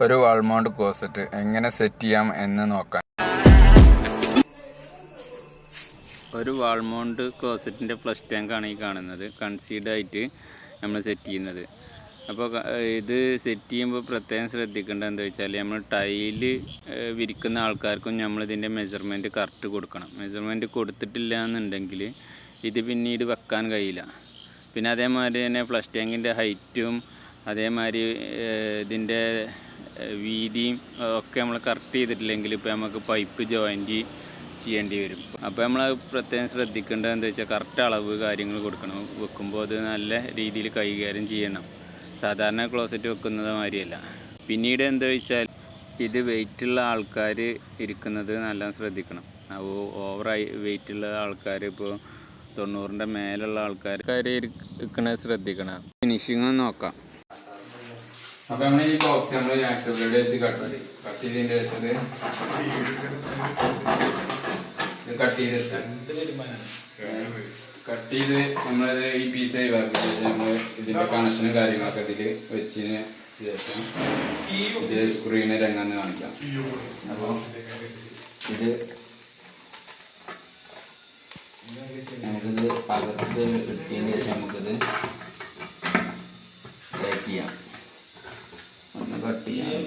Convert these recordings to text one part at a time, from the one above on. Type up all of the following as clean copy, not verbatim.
ഒരു wall mount closet എങ്ങനെ set ചെയ്യാം എന്ന് നോക്കാം. ഒരു വാൾ മൗണ്ട് ക്ലോസറ്റിൻ്റെ ഫ്ലഷ് ടാങ്കാണ് ഈ കാണുന്നത്. കൺസീൽഡ് ആയിട്ട് നമ്മൾ സെറ്റ് ചെയ്യുന്നത്. അപ്പോൾ ഇത് സെറ്റ് ചെയ്യുമ്പോൾ പ്രത്യേകം ശ്രദ്ധിക്കേണ്ടത് എന്താ വെച്ചാൽ, നമ്മൾ ടൈല് വിരിക്കുന്ന ആൾക്കാർക്കും നമ്മളിതിൻ്റെ മെഷർമെൻറ്റ് കറക്റ്റ് കൊടുക്കണം. മെഷർമെൻറ്റ് കൊടുത്തിട്ടില്ല എന്നുണ്ടെങ്കിൽ ഇത് പിന്നീട് വെക്കാൻ കഴിയില്ല. പിന്നെ അതേമാതിരി തന്നെ ഫ്ലഷ് ടാങ്കിൻ്റെ ഹൈറ്റും അതേമാതിരി ഇതിൻ്റെ വീതിയും ഒക്കെ നമ്മൾ കറക്റ്റ് ചെയ്തിട്ടില്ലെങ്കിൽ ഇപ്പോൾ നമുക്ക് പൈപ്പ് ജോയിൻറ്റ് ചെയ്യേണ്ടി വരും. അപ്പോൾ നമ്മൾ പ്രത്യേകം ശ്രദ്ധിക്കേണ്ടത് എന്താ വെച്ചാൽ, കറക്റ്റ് അളവ് കാര്യങ്ങൾ കൊടുക്കണം. വെക്കുമ്പോൾ അത് നല്ല രീതിയിൽ കൈകാര്യം ചെയ്യണം. സാധാരണ ക്ലോസറ്റ് വെക്കുന്നത് മാതിരിയല്ല. പിന്നീട് എന്താ വെച്ചാൽ, ഇത് വെയിറ്റുള്ള ആൾക്കാർ ഇരിക്കുന്നത് നല്ല ശ്രദ്ധിക്കണം. ഓവറായി വെയിറ്റുള്ള ആൾക്കാർ, ഇപ്പോൾ 90ൻ്റെ മേലുള്ള ആൾക്കാർ ഇരിക്കുന്നത് ശ്രദ്ധിക്കണം. ഫിനിഷിങ് നോക്കാം. അപ്പോൾ നമ്മൾ ഈ ബോക്സ് നമ്മൾ ആക്സസറി വെച്ച് കട്ട് ചെയ്തതിൻ്റെ ശേഷം കട്ട് ചെയ്ത് നമ്മളത് ഈ പീസ് ഒഴിവാക്കിയ ശേഷം നമ്മൾ ഇതിൻ്റെ കണക്ഷനും കാര്യങ്ങളൊക്കെ ഇതിൽ വെച്ചതിന് ശേഷം ഇത് സ്ക്രീന് രംഗന്ന് കാണിക്കാം. അപ്പോൾ ഇത് നമുക്കിത് അകത്ത് ഇട്ടതിന് ശേഷം നമുക്കിത് ടൈറ്റ് ചെയ്യാം. ഒന്ന് കട്ട് ചെയ്യാം.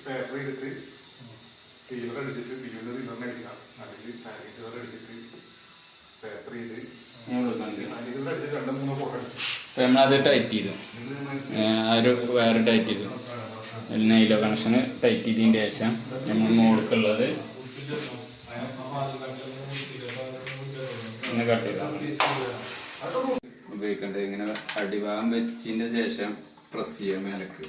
പേപ്പർ എടുത്ത് തീവ്രം എടുത്തിട്ട് തീവ്രം അടിക്കാം. അല്ലെങ്കിൽ സാനിറ്റൈസർ എടുത്തിട്ട് പേപ്പർ ചെയ്ത് എടുത്തിട്ട് 2-3 ഫോട്ടോ നമ്മളത് ടൈറ്റ് ചെയ്തു. ഒരു വേറെ ടൈറ്റ് ചെയ്തു. നൈലോ കണക്ഷന് ടൈറ്റ് ചെയ്തതിൻ്റെ ശേഷം നമ്മൾ മുകൾക്കുള്ളത് ഒന്ന് കട്ട് ചെയ്താൽ ഉപയോഗിക്കേണ്ടത്. ഇങ്ങനെ അടിഭാഗം വെച്ചതിൻ്റെ ശേഷം പ്രസ് ചെയ്യുക. മേലേക്ക്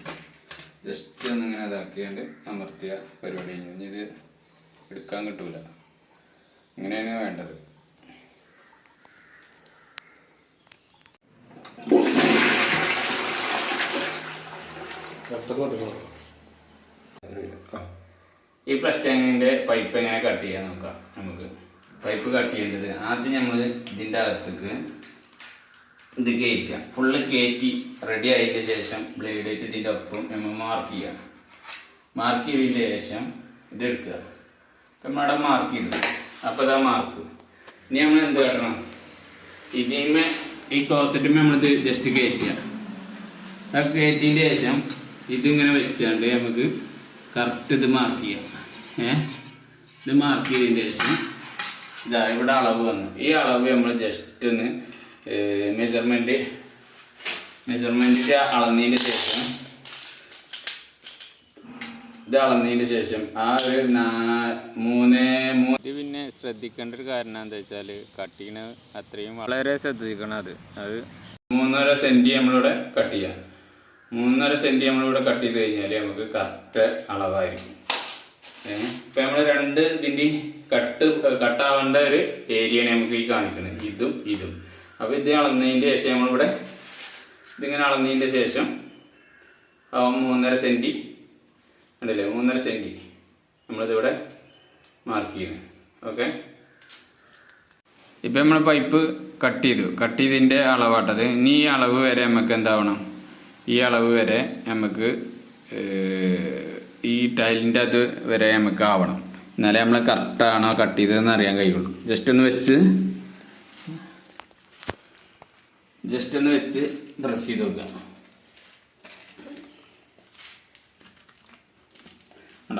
ജസ്റ്റ് ഒന്നിങ്ങനെ ഇതാക്കിയാണ്ട് അമർത്തിയ പരിപാടി കഴിഞ്ഞു. ഇനി ഇത് എടുക്കാൻ കിട്ടൂല. ഇങ്ങനെയാണ് വേണ്ടത്. ഈ ഫ്ലഷ് ടാങ്കിൻ്റെ പൈപ്പ് എങ്ങനെ കട്ട് ചെയ്യാൻ നോക്കാം. നമുക്ക് പൈപ്പ് കട്ട് ചെയ്യേണ്ടത്, ആദ്യം നമ്മൾ ഇതിൻ്റെ അകത്തേക്ക് ഇത് കയറ്റുക. ഫുള്ള് കയറ്റി റെഡി ആയതിൻ്റെ ശേഷം ബ്ലേഡായിട്ട് ഇതിൻ്റെ ഒപ്പം നമ്മൾ മാർക്ക് ചെയ്യുക. മാർക്ക് ചെയ്തതിൻ്റെ ശേഷം ഇതെടുക്കുക. ഇപ്പം നമ്മടെ മാർക്ക് ചെയ്തു. അപ്പോൾ ഇതാ മാർക്ക്. ഇനി നമ്മൾ എന്ത് കാട്ടണം, ഇതിന്മേ ഈ ക്ലോസറ്റുമേ നമ്മളിത് ജസ്റ്റ് കയറ്റുക. അത് കയറ്റിയതിൻ്റെ ശേഷം ഇതിങ്ങനെ വെച്ചാണ്ട് നമുക്ക് കറക്റ്റ് ഇത് മാർക്ക് ചെയ്യാം. ഇത് മാർക്ക് ചെയ്തതിൻ്റെ ശേഷം ഇതാ ഇവിടെ അളവ് വന്നു. ഈ അളവ് നമ്മൾ ജസ്റ്റ് ഒന്ന് മെഷർമെൻറ്റിൻ്റെ അളന്നതിൻ്റെ ശേഷം ഇത് അളന്നതിൻ്റെ ശേഷം ആ ഒരു 3 ഇത് പിന്നെ ശ്രദ്ധിക്കേണ്ട ഒരു കാരണം എന്താ വെച്ചാൽ, കട്ടിങ് അത്രയും വളരെ ശ്രദ്ധിക്കണം. അത് 3.5 സെൻറ്റി നമ്മളിവിടെ കട്ട് ചെയ്യാം. 3.5 സെൻറ്റി നമ്മളിവിടെ കട്ട് ചെയ്ത് കഴിഞ്ഞാൽ നമുക്ക് കറക്റ്റ് അളവായിരിക്കും. ഇപ്പം നമ്മൾ ഇതിൻ്റെ കട്ടാവേണ്ട ഒരു ഏരിയയാണ് നമുക്ക് ഈ കാണിക്കുന്നത്, ഇതും. അപ്പോൾ ഇത് അളന്നതിൻ്റെ ശേഷം നമ്മളിവിടെ ഇതിങ്ങനെ അളന്നതിൻ്റെ ശേഷം 3.5 സെൻറ്റി ഉണ്ടല്ലേ, 3.5 സെൻറ്റി നമ്മളിതിവിടെ മാർക്ക് ചെയ്യുന്നത്. ഓക്കെ. ഇപ്പം നമ്മൾ പൈപ്പ് കട്ട് ചെയ്തതിൻ്റെ അളവാട്ടത്. ഇനി ഈ അളവ് വരെ നമുക്ക് എന്താവണം, ഈ അളവ് വരെ നമുക്ക് ഈ ടൈലിൻ്റെ അത് വരെ നമുക്ക് ആവണം. എന്നാലേ നമ്മൾ കറക്റ്റാണോ കട്ട് ചെയ്തതെന്ന് അറിയാൻ കഴിയുള്ളൂ. ജസ്റ്റ് ഒന്ന് വെച്ച് ഡ്രസ് ചെയ്ത് നോക്കുക.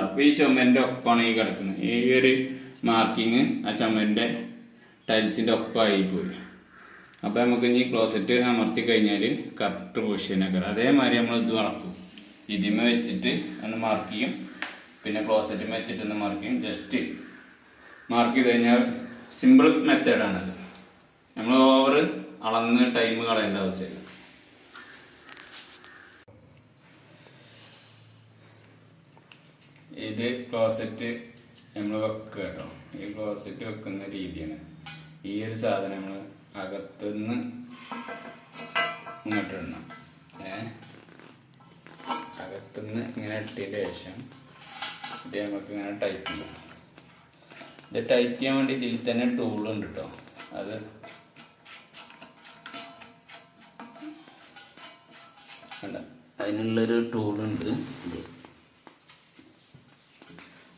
അപ്പോൾ ഈ ചുമരിൻ്റെ ഒപ്പമാണ് ഈ കിടക്കുന്നത്. ഈ ഒരു മാർക്കിങ് ആ ചുമരിൻ്റെ ടൈൽസിൻ്റെ ഒപ്പമായി പോയി. അപ്പോൾ നമുക്ക് ഇനി ക്ലോസറ്റ് അമർത്തി കഴിഞ്ഞാൽ കറക്റ്റ് പൊസിഷനൊക്കെ. അതേമാതിരി നമ്മൾ ഇത് അളക്കും. ഇതിമേ വെച്ചിട്ട് ഒന്ന് മാർക്ക് ചെയ്യും, പിന്നെ ക്ലോസറ്റിമേ വെച്ചിട്ട് ഒന്ന് മാർക്ക് ചെയ്യും. ജസ്റ്റ് മാർക്ക് ചെയ്ത് കഴിഞ്ഞാൽ സിമ്പിൾ മെത്തേഡാണത്. നമ്മൾ ഓവർ അളന്ന് ടൈം കളയേണ്ട ആവശ്യമില്ല. ഇത് ക്ലോസറ്റ് നമ്മൾ വെക്കുക കേട്ടോ. ഈ ക്ലോസറ്റ് വെക്കുന്ന രീതിയാണ്. ഈ ഒരു സാധനം നമ്മൾ അകത്തുനിന്ന് ഇങ്ങോട്ടിടണം. അകത്തുനിന്ന് ഇങ്ങനെ ഇട്ടതിൻ്റെ ശേഷം ഇത് നമുക്ക് ഇങ്ങനെ ടൈറ്റ് ചെയ്യാം. ഇത് ടൈറ്റ് ചെയ്യാൻ വേണ്ടി ഇതിൽ തന്നെ ടൂളുണ്ട് കേട്ടോ. അത് അല്ല, അതിനുള്ളൊരു ടൂളുണ്ട്.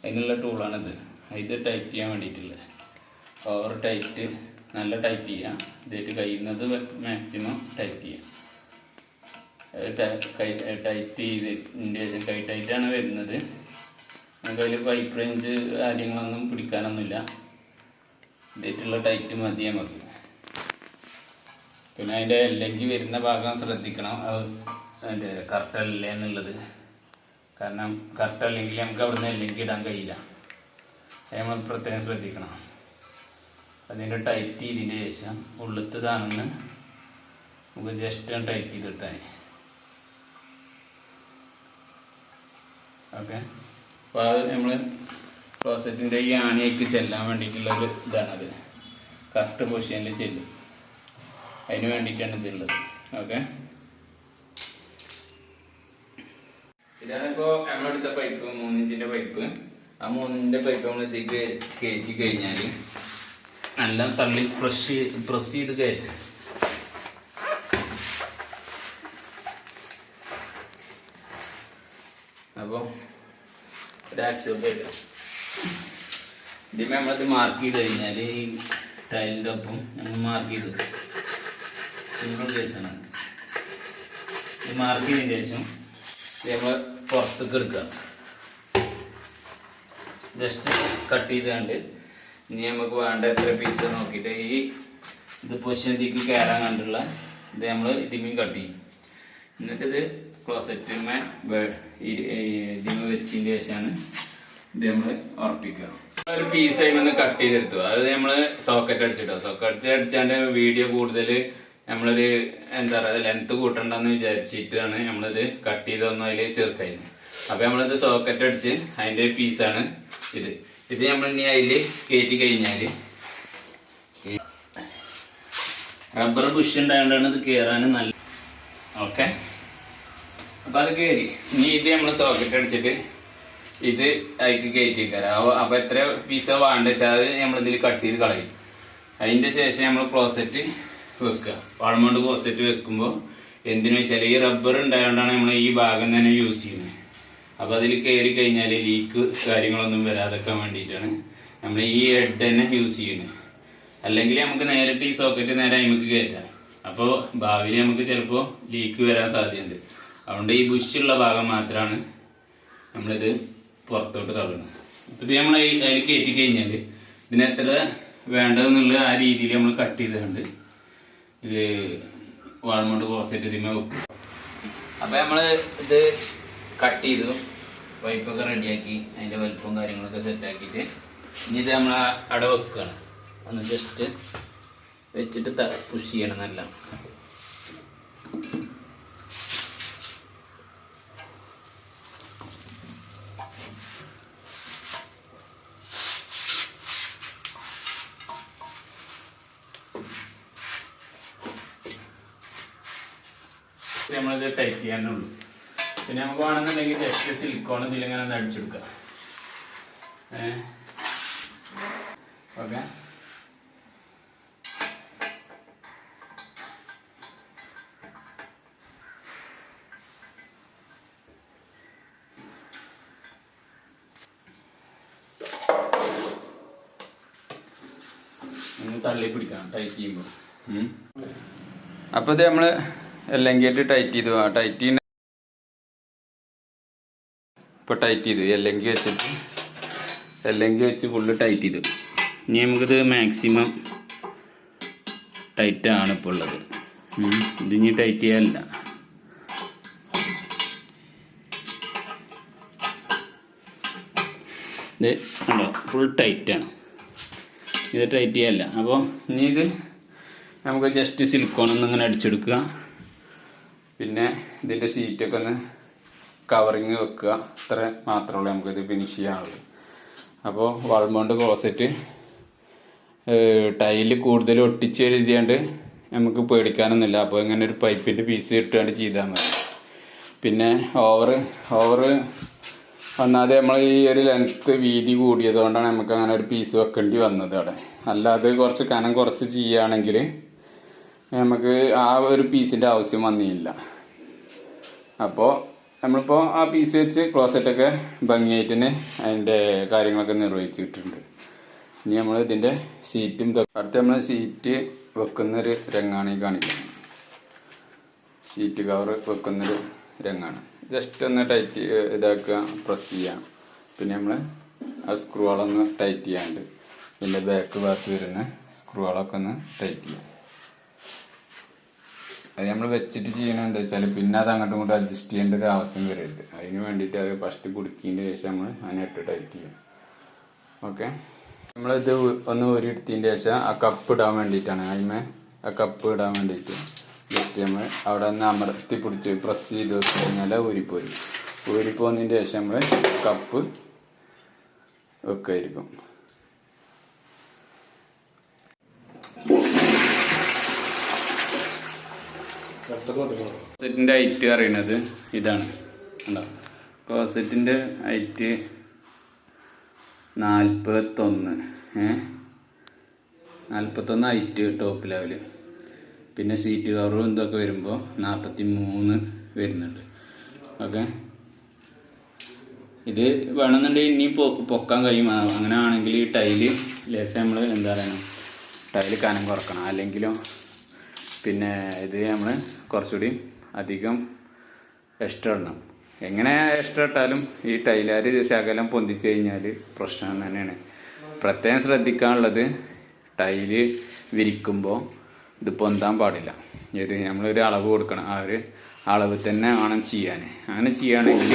അതിനുള്ള ടൂളാണിത്. ഇത് ടൈറ്റ് ചെയ്യാൻ വേണ്ടിയിട്ടുള്ളത്. ഓവർ ടൈറ്റ്, നല്ല ടൈറ്റ് ചെയ്യാം. ഇതായിട്ട് കഴിയുന്നത് മാക്സിമം ടൈറ്റ് ചെയ്യാം. ടൈറ്റ് ചെയ്തതിൻ്റെ ശേഷം കൈ ടൈറ്റാണ് വരുന്നത്. നമുക്ക് അതിൽ പൈപ്പ് റേഞ്ച് കാര്യങ്ങളൊന്നും പിടിക്കാനൊന്നുമില്ല. ഇതായിട്ടുള്ള ടൈറ്റ് മതി നമുക്ക്. പിന്നെ അതിൻ്റെ എല്ലെങ്കിൽ വരുന്ന ഭാഗം ശ്രദ്ധിക്കണം, അതിൻ്റെ കറക്റ്റല്ലേ എന്നുള്ളത്. കാരണം കറക്റ്റ് അല്ലെങ്കിൽ നമുക്ക് അവിടുന്ന് എല്ലെങ്കിൽ ഇടാൻ കഴിയില്ല. അത് നമ്മൾ പ്രത്യേകം ശ്രദ്ധിക്കണം. അതിൻ്റെ ടൈറ്റ് ചെയ്തതിൻ്റെ ശേഷം ഉള്ളത്തെ സാധനം നമുക്ക് ജസ്റ്റ് ടൈറ്റ് ചെയ്തെടുത്താൽ. ഓക്കെ. അപ്പോൾ അത് നമ്മൾ ക്ലോസറ്റിൻ്റെ ഈ ആണിയേക്ക് ചെല്ലാൻ വേണ്ടിയിട്ടുള്ളൊരു ഇതാണത്. കറക്റ്റ് പൊസിഷനിൽ ചെല്ലും. അതിന് വേണ്ടിയിട്ടാണ് ഇതുള്ളത്. ഓക്കെ. ഇതാണിപ്പോൾ നമ്മളെടുത്ത പൈപ്പ്, 3 ഇഞ്ചിൻ്റെ പൈപ്പ്. ആ 3 ഇഞ്ചിൻ്റെ പൈപ്പ് നമ്മൾ ഇതിലേക്ക് കയറ്റി കഴിഞ്ഞാൽ നല്ല തള്ളി പ്രസ് ചെയ്ത് കയറ്റും. അപ്പോൾ ഒരു ആക്സെപ്റ്റ് വരും. ഇതിന്മേൽ നമ്മളത് മാർക്ക് ചെയ്ത് കഴിഞ്ഞാൽ ഈ ടൈലിൻ്റെ ഒപ്പം നമ്മൾ മാർക്ക് ചെയ്ത് സിംഗിൾ കേസാണ്. ഇത് മാർക്ക് ചെയ്തതിന് ശേഷം നമ്മൾ പുറത്തേക്ക് എടുക്കുക. ജസ്റ്റ് കട്ട് ചെയ്തുകൊണ്ട് ഇനി നമുക്ക് വേണ്ട എത്ര പീസ് നോക്കിയിട്ട് ഈ ഇത് പൊസിഷനിലേക്ക് കയറാൻ കണ്ടുള്ള ഇത് നമ്മൾ ഇതിമേ കട്ട് ചെയ്യും. എന്നിട്ടിത് ക്ലോസറ്റിന്മേ ഇതിമേ വെച്ചതിന് ശേഷമാണ് ഇത് നമ്മൾ ഉറപ്പിക്കുക. ഒരു പീസ് അതിൽ കട്ട് ചെയ്തെടുത്തു. അത് നമ്മൾ സോക്കറ്റ് അടിച്ചിട്ടോ. സോക്കറ്റ് അടിച്ചാണ്ട് വീഡിയോ കൂടുതൽ നമ്മളൊരു എന്താ പറയുക ലെങ്ത്ത് കൂട്ടണ്ടെന്ന് വിചാരിച്ചിട്ടാണ് നമ്മളിത് കട്ട് ചെയ്തൊന്നും അതിൽ ചേർക്കുന്നത്. അപ്പോൾ നമ്മളിത് സോക്കറ്റ് അടിച്ച് അതിൻ്റെ പീസാണ് ഇത്. ഇത് നമ്മൾ ഇനി അതിൽ കയറ്റി കഴിഞ്ഞാൽ റബ്ബർ ബുഷ് ഉണ്ടായതുകൊണ്ടാണ് ഇത് കയറാൻ നല്ല. ഓക്കെ. അപ്പോൾ അത് കയറി. ഇനി ഇത് നമ്മൾ സോക്കറ്റ് അടിച്ചിട്ട് ഇത് അതിലേക്ക് കയറ്റി കയറാം. അപ്പോൾ എത്ര പീസാ വേണ്ട വെച്ചാൽ അത് നമ്മളിതിൽ കട്ട് ചെയ്ത് കളയും. അതിൻ്റെ ശേഷം നമ്മൾ ക്ലോസറ്റ് വെക്കുക. വാൾമൗണ്ട് ക്ലോസറ്റ് വെക്കുമ്പോൾ എന്തിനു വെച്ചാൽ ഈ റബ്ബർ ഉണ്ടായതുകൊണ്ടാണ് നമ്മൾ ഈ ഭാഗം തന്നെ യൂസ് ചെയ്യുന്നത്. അപ്പോൾ അതിൽ കയറി കഴിഞ്ഞാൽ ലീക്ക് കാര്യങ്ങളൊന്നും വരാതെക്കാൻ വേണ്ടിയിട്ടാണ് നമ്മൾ ഈ ഹെഡ് തന്നെ യൂസ് ചെയ്യുന്നത്. അല്ലെങ്കിൽ നമുക്ക് നേരിട്ട് ഈ സോക്കറ്റ് നേരെ നമുക്ക് കയറ്റാം. അപ്പോൾ ഭാവിയിൽ നമുക്ക് ചിലപ്പോൾ ലീക്ക് വരാൻ സാധ്യതയുണ്ട്. അതുകൊണ്ട് ഈ ബുഷുള്ള ഭാഗം മാത്രമാണ് നമ്മളിത് പുറത്തോട്ട് തള്ളുന്നത്. അപ്പോൾ ഇത് നമ്മൾ അതിൽ കയറ്റി കഴിഞ്ഞാൽ ഇതിനെത്ര വേണ്ടതെന്നുള്ള ആ രീതിയിൽ നമ്മൾ കട്ട് ചെയ്തുകൊണ്ട് ഇത് വാൾമൗണ്ട് ക്ലോസറ്റ് ഇതിന്മേൽ വെക്കും. അപ്പോൾ നമ്മൾ ഇത് കട്ട് ചെയ്തു, പൈപ്പൊക്കെ റെഡിയാക്കി അതിൻ്റെ വലുപ്പവും കാര്യങ്ങളൊക്കെ സെറ്റാക്കിയിട്ട് ഇനി ഇത് നമ്മൾ അവിടെ വെക്കുകയാണ്. ഒന്ന് ജസ്റ്റ് വെച്ചിട്ട് പുഷ് ചെയ്യണം നല്ല. നമ്മളിത് ടൈറ്റ് ചെയ്യാനുള്ളൂ. പിന്നെ നമുക്ക് വേണമെന്നുണ്ടെങ്കിൽ ജസ്റ്റ് സിലിക്കോൺ ഇതിലിങ്ങനെ ഒന്ന് അടിച്ചെടുക്കാം. ഓക്കെ. തള്ളി പിടിക്കണം ടൈറ്റ് ചെയ്യുമ്പോൾ. അപ്പോൾ ഇത് നമ്മൾ എല്ലാം കേട്ട് ടൈറ്റ് ചെയ്തു. ആ ടൈറ്റ് ചെയ്യുന്ന ഇപ്പോൾ ടൈറ്റ് ചെയ്തു. എല്ലെങ്കിൽ വെച്ച് ഫുള്ള് ടൈറ്റ് ചെയ്തു. ഇനി നമുക്കിത് മാക്സിമം ടൈറ്റാണ് ഇപ്പോൾ ഉള്ളത്. ഇതിനി ടൈറ്റ് ചെയ്യാനില്ല. ഇത് ഉണ്ടോ ഫുൾ ടൈറ്റാണ്. ഇത് ടൈറ്റ് ചെയ്യാനില്ല. അപ്പോൾ ഇനി ഇത് നമുക്ക് ജസ്റ്റ് സിലിക്കോണൊന്നും ഇങ്ങനെ അടിച്ചെടുക്കുക. പിന്നെ ഇതിൻ്റെ ഷീറ്റൊക്കെ ഒന്ന് കവറിങ് വെക്കുക. അത്ര മാത്രമേ ഉള്ളൂ നമുക്കിത് ഫിനിഷ് ചെയ്യാനുള്ളൂ. അപ്പോൾ വാൾമൗണ്ട് ക്ലോസറ്റ് ടൈല് കൂടുതൽ ഒട്ടിച്ച് എഴുതിയാണ്ട് നമുക്ക് പേടിക്കാനൊന്നുമില്ല. അപ്പോൾ ഇങ്ങനെ ഒരു പൈപ്പിൻ്റെ പീസ് ഇട്ടുകൊണ്ട് ചെയ്താൽ മതി. പിന്നെ ഓവർ ഒന്നാമത് നമ്മൾ ഈ ഒരു ലെങ്ത്ത് വീതി കൂടിയത് കൊണ്ടാണ് നമുക്ക് അങ്ങനെ ഒരു പീസ് വെക്കേണ്ടി വന്നത് അവിടെ. അല്ലാതെ കുറച്ച് കനം കുറച്ച് ചെയ്യുകയാണെങ്കിൽ നമുക്ക് ആ ഒരു പീസിൻ്റെ ആവശ്യം വന്നില്ല. അപ്പോൾ നമ്മളിപ്പോൾ ആ പീസ് വെച്ച് ക്ലോസറ്റൊക്കെ ഭംഗിയായിട്ട് തന്നെ അതിൻ്റെ കാര്യങ്ങളൊക്കെ നിർവഹിച്ചിട്ടുണ്ട്. ഇനി നമ്മൾ ഇതിൻ്റെ ഷീറ്റും അടുത്ത് നമ്മൾ ഷീറ്റ് വെക്കുന്നൊരു രംഗമാണ് ഈ കാണിക്കുന്നത്. ഷീറ്റ് കവർ വെക്കുന്നൊരു രംഗമാണ്. ജസ്റ്റ് ഒന്ന് ടൈറ്റ് ഇതാക്കുക, പ്രസ് ചെയ്യാം. പിന്നെ നമ്മൾ ആ സ്ക്രൂകളൊന്ന് ടൈറ്റ് ചെയ്യാണ്ട് ഇതിൻ്റെ ബാക്ക് ഭാഗത്ത് വരുന്ന സ്ക്രൂകളൊക്കെ ഒന്ന് ടൈറ്റ് ചെയ്യാം. അത് നമ്മൾ വെച്ചിട്ട് ചെയ്യണത് എന്താ വെച്ചാൽ പിന്നെ അത് അങ്ങോട്ടും ഇങ്ങോട്ടും അഡ്ജസ്റ്റ് ചെയ്യേണ്ട ഒരു ആവശ്യം വരരുത്. അതിന് വേണ്ടിയിട്ട് അത് ഫസ്റ്റ് കുടുക്കിയതിൻ്റെ ശേഷം നമ്മൾ അതിനിട്ട് ടൈറ്റ് ചെയ്യും. ഓക്കെ, നമ്മളിത് ഒന്ന് ഊരിയെടുത്തതിൻ്റെ ശേഷം ആ കപ്പ് ഇടാൻ വേണ്ടിയിട്ടാണ്. അതിന്മേ ആ കപ്പ് ഇടാൻ വേണ്ടിയിട്ട് ജസ്റ്റ് നമ്മൾ അവിടെ നിന്ന് അമർത്തി പിടിച്ച് പ്രസ് ചെയ്ത് വെച്ച് കഴിഞ്ഞാൽ ഊരിപ്പോരും. ഊരിപ്പോന്നതിൻ്റെ ശേഷം നമ്മൾ കപ്പ് വെക്കായിരിക്കും. ക്ലോസറ്റിൻ്റെ ഹൈറ്റ് അറിയണത് ഇതാണ്. ഉണ്ടോ, ക്ലോസറ്റിൻ്റെ ഹൈറ്റ് 41 ഹൈറ്റ് ടോപ്പ് ലെവല്. പിന്നെ സീറ്റ് കവറും ഇതൊക്കെ വരുമ്പോൾ 43 വരുന്നുണ്ട്. ഓക്കെ, ഇത് വേണമെന്നുണ്ടെങ്കിൽ ഇനി പൊക്കാൻ കഴിയും. അങ്ങനെ ആണെങ്കിൽ ഈ ടൈല് ലേശം നമ്മൾ എന്താ പറയുക, ടൈല് കനം കുറക്കണം. അല്ലെങ്കിലും പിന്നെ ഇത് നമ്മൾ കുറച്ചുകൂടി അധികം എക്സ്ട്രാ ഇടണം. എങ്ങനെ എക്സ്ട്രാ ഇട്ടാലും ഈ ടൈലാർ ശകലം പൊന്തിച്ച് കഴിഞ്ഞാൽ പ്രശ്നം തന്നെയാണ്. പ്രത്യേകം ശ്രദ്ധിക്കാനുള്ളത് ടൈല് വിരിക്കുമ്പോൾ ഇത് പൊന്താൻ പാടില്ല. ഇത് നമ്മളൊരു അളവ് കൊടുക്കണം. ആ ഒരു അളവ് തന്നെ വേണം ചെയ്യാൻ. അങ്ങനെ ചെയ്യുകയാണെങ്കിൽ